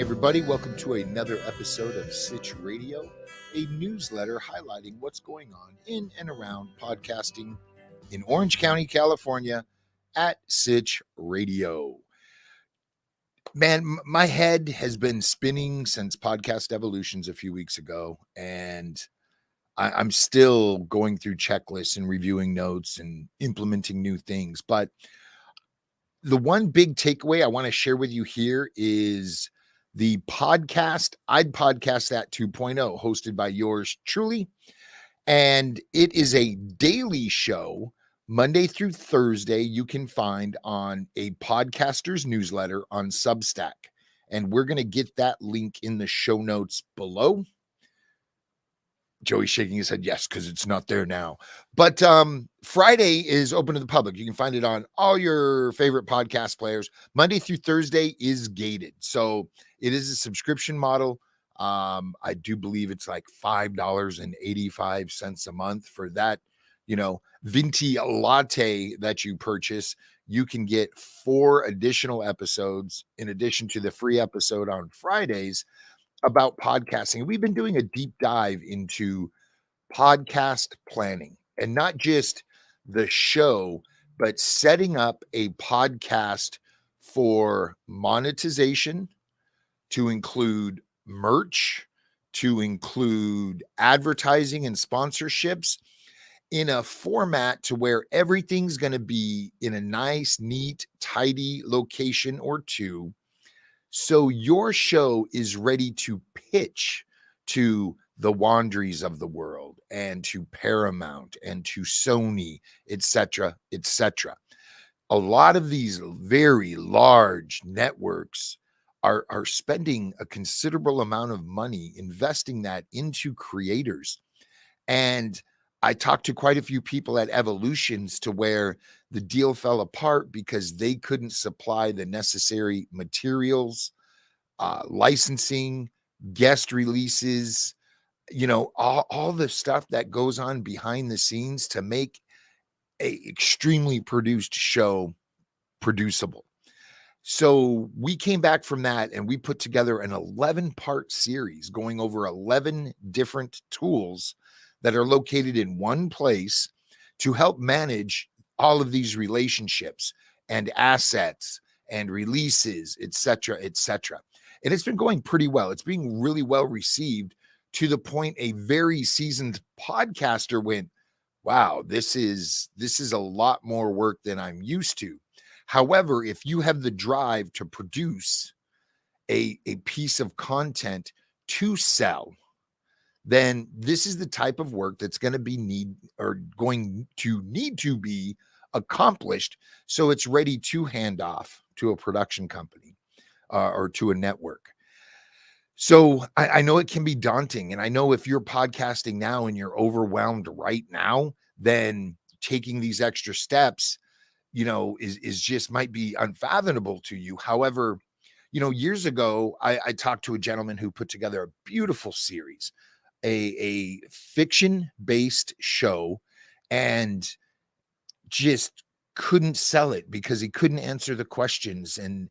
everybody. Welcome to another episode of Sitch Radio, a newsletter highlighting what's going on in and around podcasting in Orange County, California at Sitch Radio. Man, my head has been spinning since Podcast Evolutions a few weeks ago, and I'm still going through checklists and reviewing notes and implementing new things. But the one big takeaway I want to share with you here is the podcast, I'd Podcast That 2.0, hosted by yours truly. And it is a daily show, Monday through Thursday, you can find on a podcaster's newsletter on Substack. And we're going to get that link in the show notes below. Joey's shaking his head, yes, because it's not there now. But Friday is open to the public. You can find it on all your favorite podcast players. Monday through Thursday is gated. So it is a subscription model. I do believe it's like $5.85 a month for that, venti latte that you purchase. You can get 4 additional episodes in addition to the free episode on Fridays about podcasting. We've been doing a deep dive into podcast planning, and not just the show, but setting up a podcast for monetization, to include merch, to include advertising and sponsorships in a format to where everything's going to be in a nice, neat, tidy location or two. So your show is ready to pitch to the Wandries of the world and to Paramount and to Sony, etc., etc. A lot of these very large networks are spending a considerable amount of money investing that into creators. And I talked to quite a few people at Evolutions to where the deal fell apart because they couldn't supply the necessary materials, licensing, guest releases, all the stuff that goes on behind the scenes to make a extremely produced show producible. So we came back from that and we put together an 11-part series going over 11 different tools that are located in one place to help manage all of these relationships and assets and releases, etc., etc. And it's been going pretty well. It's being really well received, to the point a very seasoned podcaster went, wow, this is a lot more work than I'm used to. However, if you have the drive to produce a piece of content to sell, then this is the type of work that's going to need to be accomplished, so it's ready to hand off to a production company or to a network. So I know it can be daunting, and I know if you're podcasting now and you're overwhelmed right now, then taking these extra steps, is just might be unfathomable to you. However, years ago, I talked to a gentleman who put together a beautiful series, a fiction-based show, and just couldn't sell it because he couldn't answer the questions, and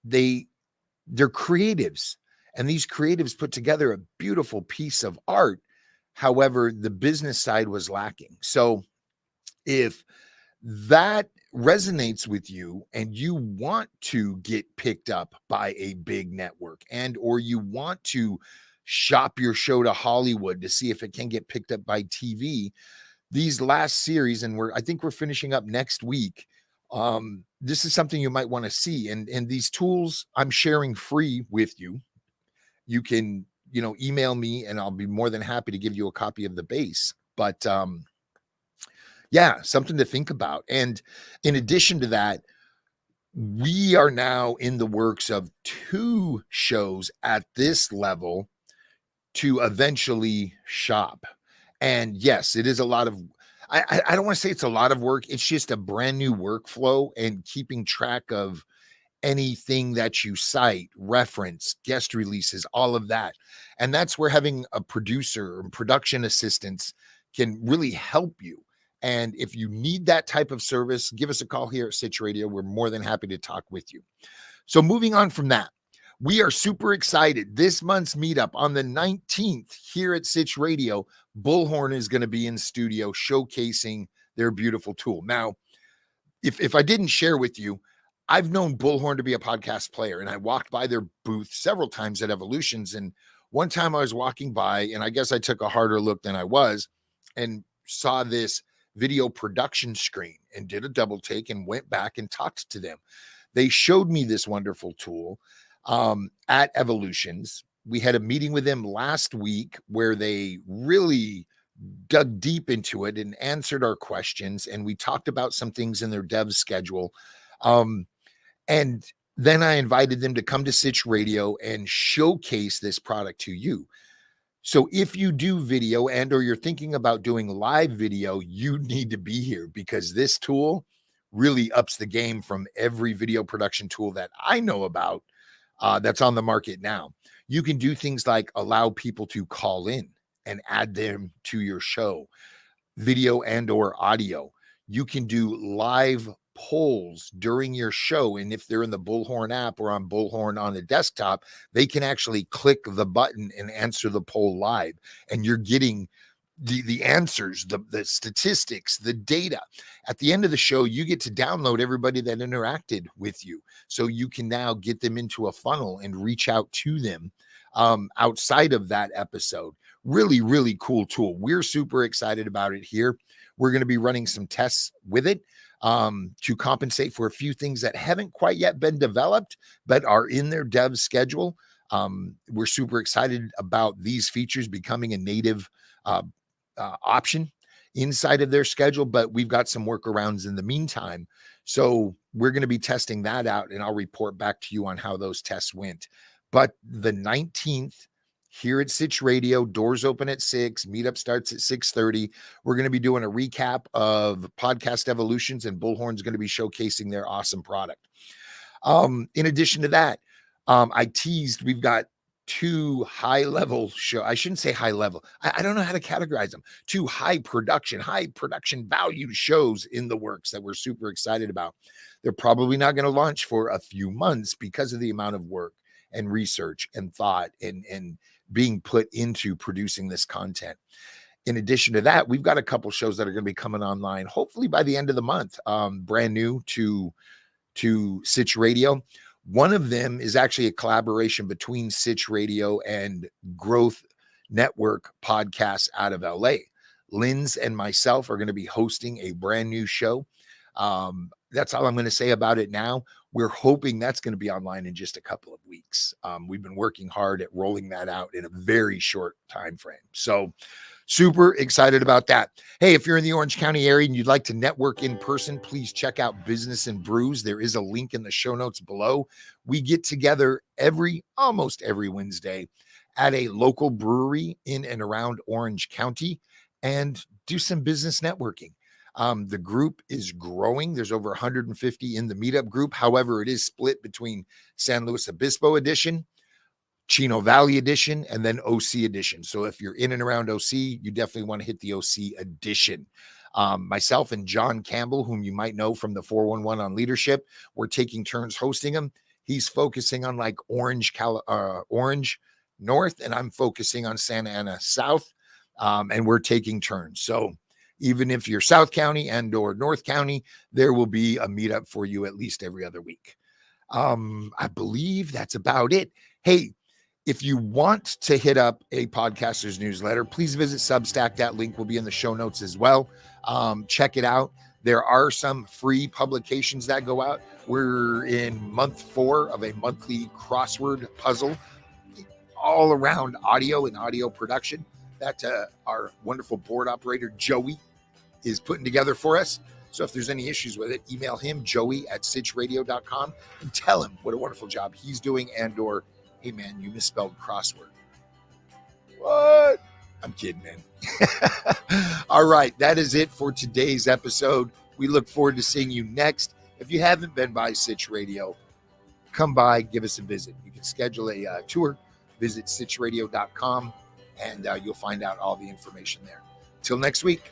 they're creatives, and these creatives put together a beautiful piece of art. However, the business side was lacking. So if that resonates with you and you want to get picked up by a big network, and or you want to shop your show to Hollywood to see if it can get picked up by TV, these last series, and I think we're finishing up next week, this is something you might want to see. And these tools I'm sharing free with you. You can, email me and I'll be more than happy to give you a copy of the base. But yeah, something to think about. And in addition to that, we are now in the works of 2 shows at this level to eventually shop. And yes, it is a lot of, I don't want to say it's a lot of work. It's just a brand new workflow and keeping track of anything that you cite, reference, guest releases, all of that. And that's where having a producer and production assistants can really help you. And if you need that type of service, give us a call here at Sitch Radio. We're more than happy to talk with you. So moving on from that, We are super excited. This month's meetup on the 19th here at Sitch Radio, Bullhorn is going to be in studio showcasing their beautiful tool. Now, if I didn't share with you, I've known Bullhorn to be a podcast player, and I walked by their booth several times at Evolutions. And one time I was walking by, and I guess I took a harder look than I was, and saw this video production screen and did a double take and went back and talked to them. They showed me this wonderful tool at Evolutions. We had a meeting with them last week where they really dug deep into it and answered our questions. And we talked about some things in their dev schedule. And then I invited them to come to Sitch Radio and showcase this product to you. So if you do video and or you're thinking about doing live video, you need to be here, because this tool really ups the game from every video production tool that I know about that's on the market now. You can do things like allow people to call in and add them to your show, video and or audio. You can do live polls during your show. And if they're in the Bullhorn app or on Bullhorn on the desktop, they can actually click the button and answer the poll live. And you're getting the answers, the statistics, the data. At the end of the show, you get to download everybody that interacted with you. So you can now get them into a funnel and reach out to them outside of that episode. Really, really cool tool. We're super excited about it here. We're going to be running some tests with it to compensate for a few things that haven't quite yet been developed, but are in their dev schedule. We're super excited about these features becoming a native option inside of their schedule, but we've got some workarounds in the meantime. So we're going to be testing that out, and I'll report back to you on how those tests went. But the 19th here at Sitch Radio, doors open at 6, meetup starts at 6:30. We're going to be doing a recap of Podcast Evolutions, and Bullhorn's going to be showcasing their awesome product. In addition to that, I teased we've got two high-level show. I shouldn't say high level. I don't know how to categorize them. Two high production value shows in the works that we're super excited about. They're probably not going to launch for a few months because of the amount of work and research and thought and being put into producing this content. In addition to that, we've got a couple shows that are going to be coming online, hopefully by the end of the month, brand new to Sitch Radio. One of them is actually a collaboration between Sitch Radio and Growth Network podcasts out of LA. Linz and myself are going to be hosting a brand new show. That's all I'm going to say about it now. We're hoping that's going to be online in just a couple of weeks. We've been working hard at rolling that out in a very short time frame. So super excited about that. Hey, if you're in the Orange County area and you'd like to network in person, please check out Business and Brews. There is a link in the show notes below. We get together almost every Wednesday at a local brewery in and around Orange County and do some business networking. The group is growing. There's over 150 in the meetup group. However, it is split between San Luis Obispo edition, Chino Valley edition, and then OC edition. So if you're in and around OC, you definitely want to hit the OC edition. Myself and John Campbell, whom you might know from the 411 on leadership, we're taking turns hosting him. He's focusing on like Orange North, and I'm focusing on Santa Ana South. And we're taking turns. So even if you're South County and or North County, there will be a meetup for you at least every other week. I believe that's about it. Hey, if you want to hit up a podcaster's newsletter, please visit Substack. That link will be in the show notes as well. Check it out. There are some free publications that go out. We're in month 4 of a monthly crossword puzzle all around audio and audio production that our wonderful board operator, Joey, is putting together for us. So if there's any issues with it, email him, joey@sitchradio.com, and tell him what a wonderful job he's doing and or, hey, man, you misspelled crossword. What? I'm kidding, man. All right, that is it for today's episode. We look forward to seeing you next. If you haven't been by Sitch Radio, come by, give us a visit. You can schedule a tour, visit sitchradio.com, and you'll find out all the information there. Till next week.